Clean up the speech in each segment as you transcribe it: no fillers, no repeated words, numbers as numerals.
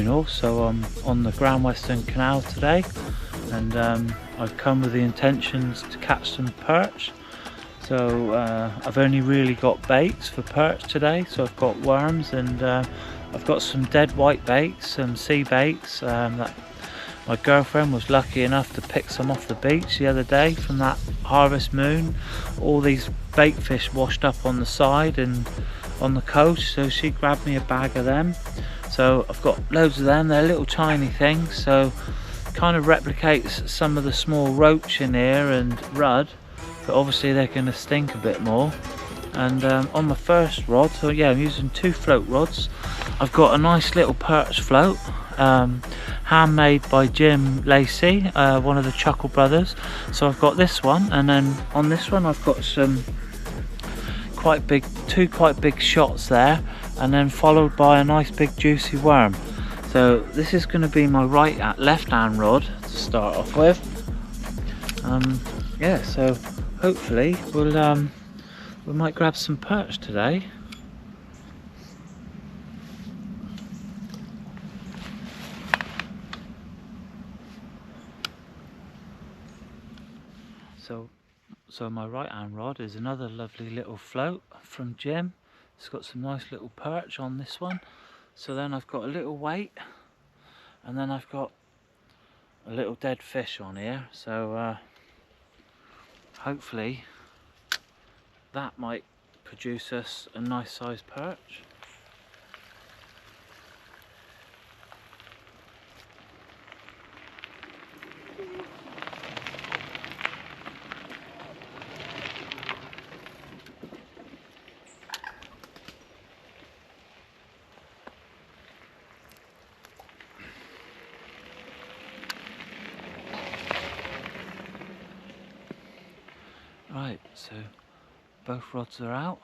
Channel. So I'm on the Western Canal today, and I've come with the intentions to catch some perch. So I've only really got baits for perch today, so I've got worms, and I've got some dead white baits, some sea baits that my girlfriend was lucky enough to pick some off the beach the other day from that harvest moon. All these bait fish washed up on the side and on the coast, so she grabbed me a bag of them. So I've got loads of them. They're little tiny things, so kind of replicates some of the small roach in here and rudd, but obviously they're going to stink a bit more. And on my first rod, so yeah, I'm using 2 float rods. I've got a nice little perch float, handmade by Jim Lacey, one of the Chuckle brothers. So I've got this one, and then on this one I've got some two quite big shots there, and then followed by a nice big juicy worm. So this is going to be my left hand rod to start off with. Yeah, so hopefully we might grab some perch today. So my right hand rod is another lovely little float from Jim. It's got some nice little perch on this one. So then I've got a little weight, and then I've got a little dead fish on here. So hopefully that might produce us a nice sized perch. Right, so both rods are out.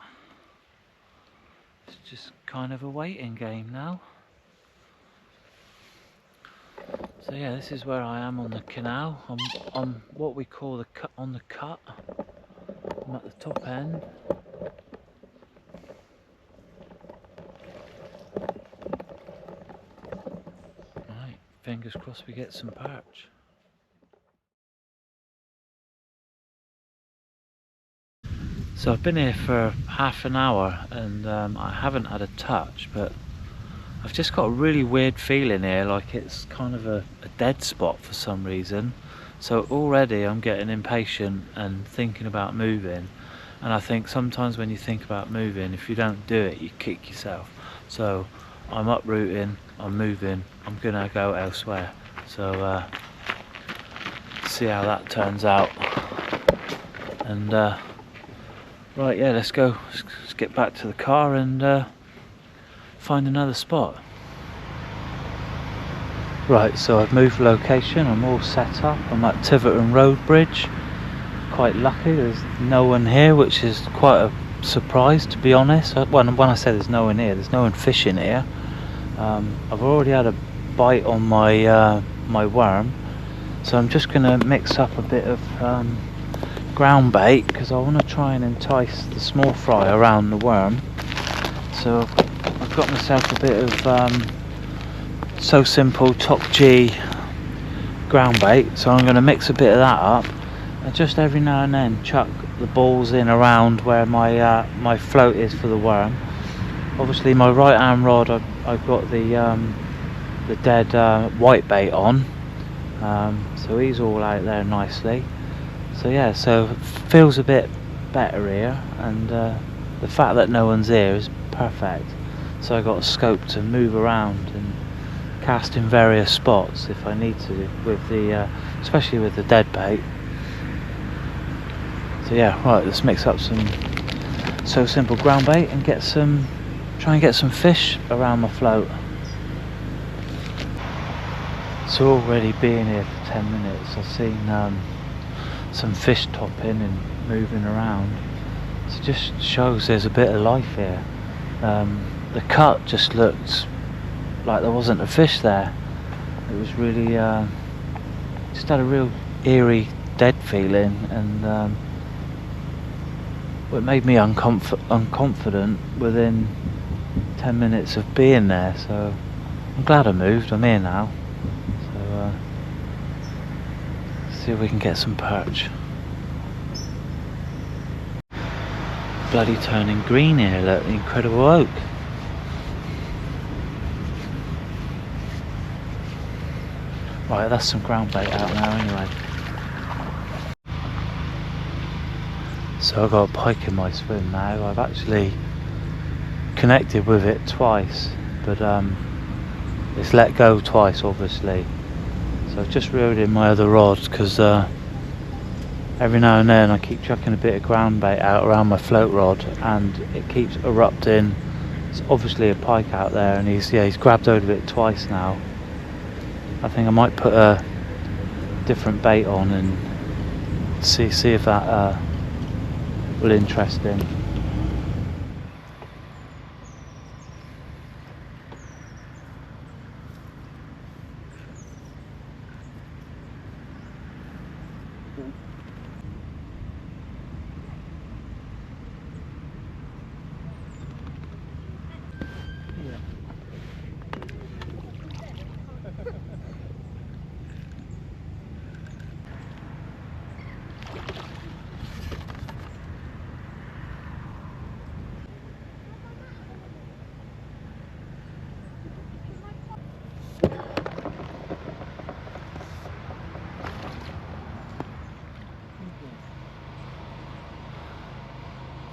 It's just kind of a waiting game now. So yeah, this is where I am on the canal. I'm on what we call the cut. On the cut, I'm at the top end. Right, fingers crossed we get some perch. So I've been here for half an hour, and I haven't had a touch, but I've just got a really weird feeling here, like it's kind of a dead spot for some reason. So already I'm getting impatient and thinking about moving, and I think sometimes when you think about moving, if you don't do it, you kick yourself. So I'm uprooting, I'm moving, I'm gonna go elsewhere. So see how that turns out. And right, yeah, let's go. Let's get back to the car and find another spot. Right, so I've moved location. I'm all set up. I'm at Tiverton Road Bridge. Quite lucky, there's no one here, which is quite a surprise, to be honest. When I say there's no one here, there's no one fishing here. I've already had a bite on my my worm, so I'm just going to mix up a bit of ground bait, because I want to try and entice the small fry around the worm. So I've got myself a bit of So Simple Top G ground bait, so I'm going to mix a bit of that up, and just every now and then chuck the balls in around where my float is for the worm. Obviously my right hand rod, I've got the dead white bait on, so he's all out there nicely. So yeah, so it feels a bit better here, and the fact that no one's here is perfect. So I got a scope to move around and cast in various spots if I need to, with the especially with the dead bait. So yeah, right, let's mix up some So Simple ground bait and try and get some fish around my float. So already being here for 10 minutes, I've seen some fish topping and moving around. So it just shows there's a bit of life here. The cut just looked like there wasn't a fish there. It was really just had a real eerie dead feeling, and it made me unconfident within 10 minutes of being there. So I'm glad I moved, I'm here now. So see if we can get some perch. Bloody turning green here, look, the incredible oak. Right, that's some ground bait out now anyway. So I've got a pike in my swim now. I've actually connected with it twice, but it's let go twice obviously. So I've just reeled in my other rods because every now and then I keep chucking a bit of ground bait out around my float rod and it keeps erupting. It's obviously a pike out there, and he's grabbed hold of it twice now. I think I might put a different bait on and see if that will interest him.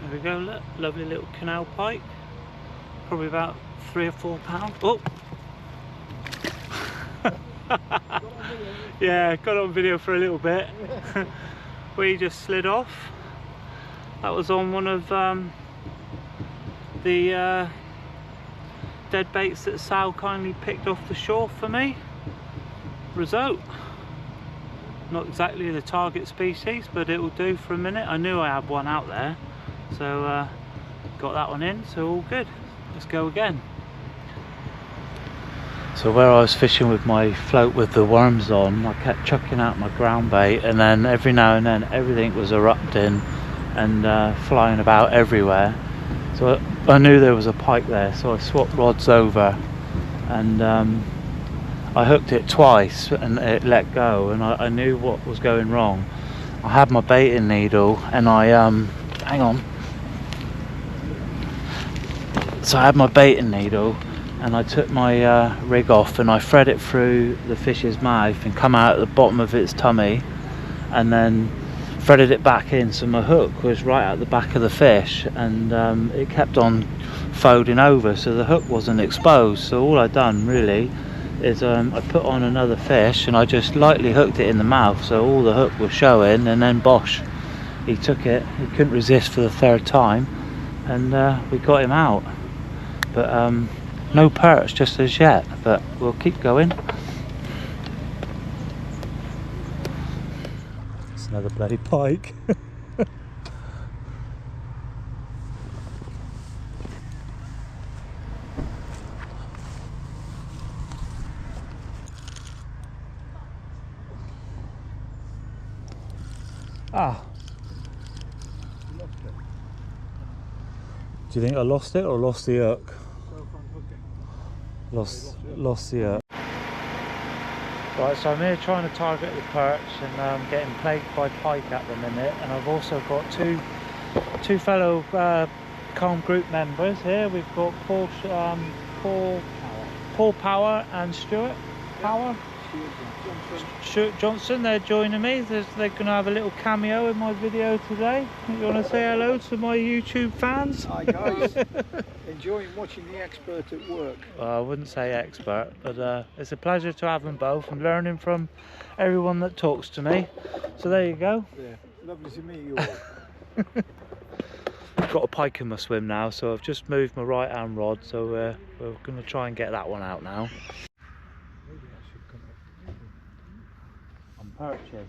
There we go, look, lovely little canal pike, probably about 3 or 4 pounds. Oh! Yeah, got it on video for a little bit. Where he just slid off. That was on one of the dead baits that Sal kindly picked off the shore for me. Result. Not exactly the target species, but it will do for a minute. I knew I had one out there, so got that one in, so all good. Let's go again. So where I was fishing with my float with the worms on, I kept chucking out my ground bait, and then every now and then everything was erupting and flying about everywhere. So I knew there was a pike there, so I swapped rods over, and I hooked it twice and it let go, and I knew what was going wrong. I had my baiting needle and I hang on. So I had my baiting needle and I took my rig off and I thread it through the fish's mouth and come out at the bottom of its tummy, and then threaded it back in, so my hook was right at the back of the fish, and it kept on folding over, so the hook wasn't exposed. So all I'd done really is I put on another fish and I just lightly hooked it in the mouth, so all the hook was showing, and then bosh, he took it. He couldn't resist for the 3rd time, and we got him out. But no perch just as yet, but we'll keep going. It's another bloody pike. Ah. Do you think I lost it or lost the hook? Lost the hook. Right, so I'm here trying to target the perch, and I'm getting plagued by pike at the minute, and I've also got two fellow calm group members here. We've got Paul Power and Stuart Power. Stuart Johnson, they're joining me. They're going to have a little cameo in my video today. You want to say hello to my YouTube fans? Hi guys, enjoying watching the expert at work. Well, I wouldn't say expert, but it's a pleasure to have them both and learning from everyone that talks to me. So there you go. Yeah, lovely to meet you all. I've got a pike in my swim now, so I've just moved my right hand rod, so we're going to try and get that one out now. Maybe I should come up. I'm perching.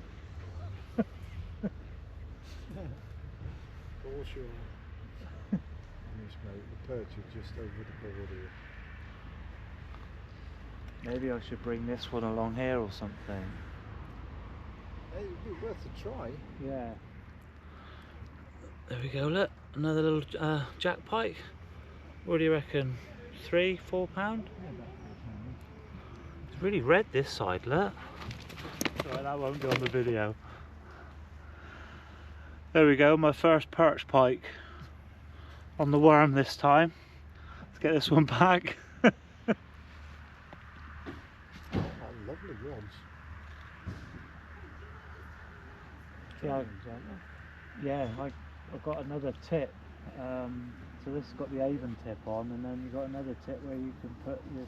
For sure. Yes, mate, the perch is just over the board here. Maybe I should bring this one along here or something. Hey, it'd be worth a try. Yeah. There we go, look, another little jack pike. What do you reckon? 3, 4 pound? Yeah, about 4 pounds. Really red this side, look. Right, that won't go on the video. There we go, my first perch pike on the worm this time. Let's get this one back. Lovely rods. I've got another tip. So this has got the Avon tip on, and then you've got another tip where you can put your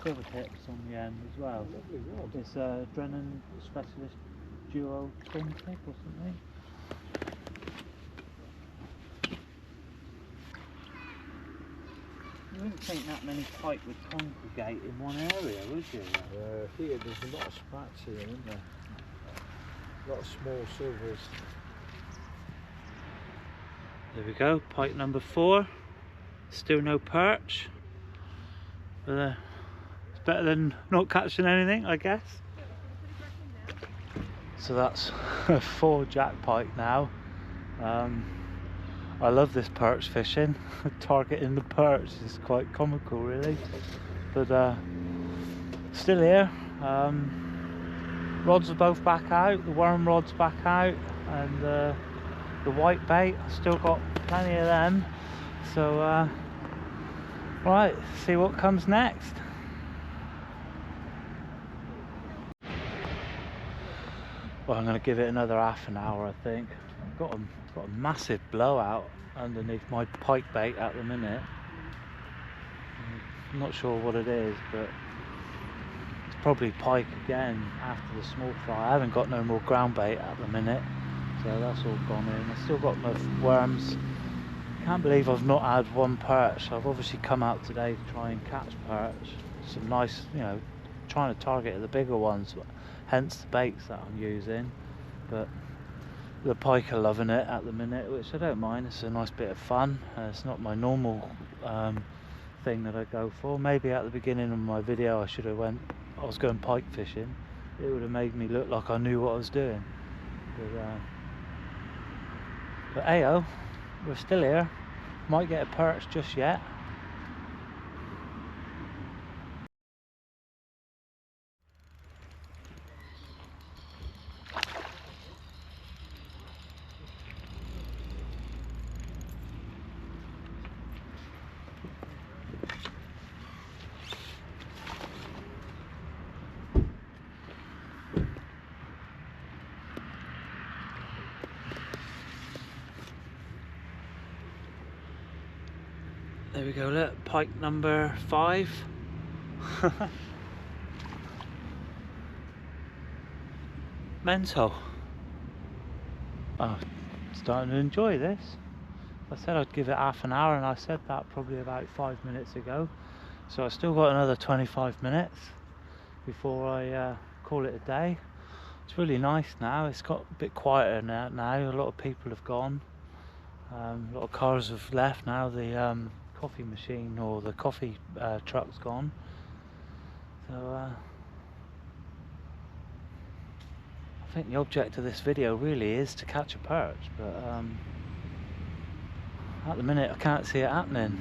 quiver tips on the end as well. Lovely rod. It's a Drennan Specialist Duo twin tip or something. You wouldn't think that many pike would congregate in one area, would you? Here there's a lot of sprats here, isn't there? A lot of small silvers. There we go, pike number 4. Still no perch. But it's better than not catching anything, I guess. So that's 4 jack pike now. I love this perch fishing. Targeting the perch is quite comical, really. But still here. Rods are both back out. The worm rod's back out, and the white bait, I've still got plenty of them. So right, see what comes next. Well, I'm going to give it another half an hour, I think. I've got a massive blowout underneath my pike bait at the minute. I'm not sure what it is, but it's probably pike again after the small fry. I haven't got no more ground bait at the minute, so that's all gone in. I've still got my worms. Can't believe I've not had one perch. I've obviously come out today to try and catch perch. Some nice, you know, trying to target the bigger ones, hence the baits that I'm using. But the pike are loving it at the minute, which I don't mind. It's a nice bit of fun. It's not my normal thing that I go for. Maybe at the beginning of my video I should have I was going pike fishing. It would have made me look like I knew what I was doing. But ayo, we're still here. Might get a perch just yet. There we go, look, pike number 5. Mental. Oh, starting to enjoy this. I said I'd give it half an hour, and I said that probably about 5 minutes ago. So I've still got another 25 minutes before I call it a day. It's really nice now. It's got a bit quieter now. A lot of people have gone. A lot of cars have left now. The coffee machine or the coffee truck's gone. So I think the object of this video really is to catch a perch, but at the minute I can't see it happening.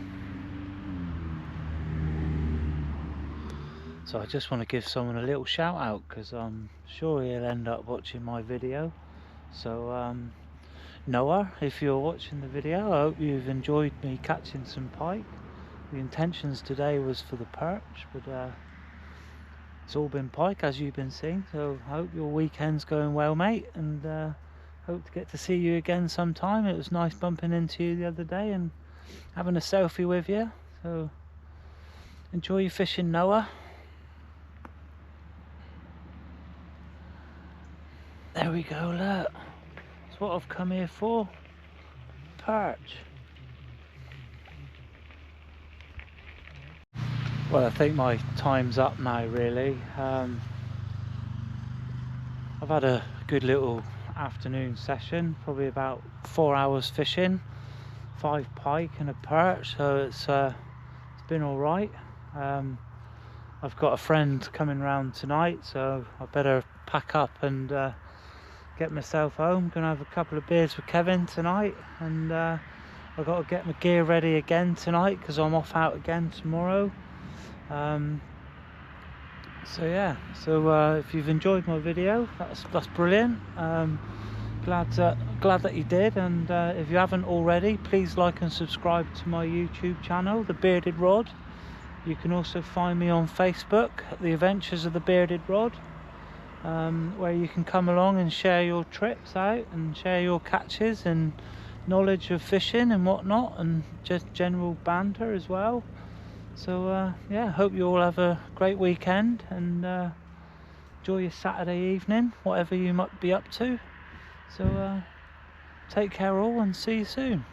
So I just want to give someone a little shout out, because I'm sure he'll end up watching my video. So Noah, if you're watching the video, I hope you've enjoyed me catching some pike. The intentions today was for the perch, but it's all been pike, as you've been seeing. So I hope your weekend's going well, mate, and hope to get to see you again sometime. It was nice bumping into you the other day and having a selfie with you. So enjoy your fishing, Noah. There we go, look. That's what I've come here for. Perch. Well, I think my time's up now, really. I've had a good little afternoon session, probably about 4 hours fishing, 5 pike and a perch, so it's been all right. I've got a friend coming round tonight, so I better pack up and get myself home. Gonna have a couple of beers with Kevin tonight, and I've got to get my gear ready again tonight because I'm off out again tomorrow. So yeah, if you've enjoyed my video, that's brilliant. Glad that you did, and if you haven't already, please like and subscribe to my YouTube channel, The Bearded Rod. You can also find me on Facebook at The Adventures of the Bearded Rod, where you can come along and share your trips out and share your catches and knowledge of fishing and whatnot, and just general banter as well. So yeah, hope you all have a great weekend, and enjoy your Saturday evening, whatever you might be up to. So take care all, and see you soon.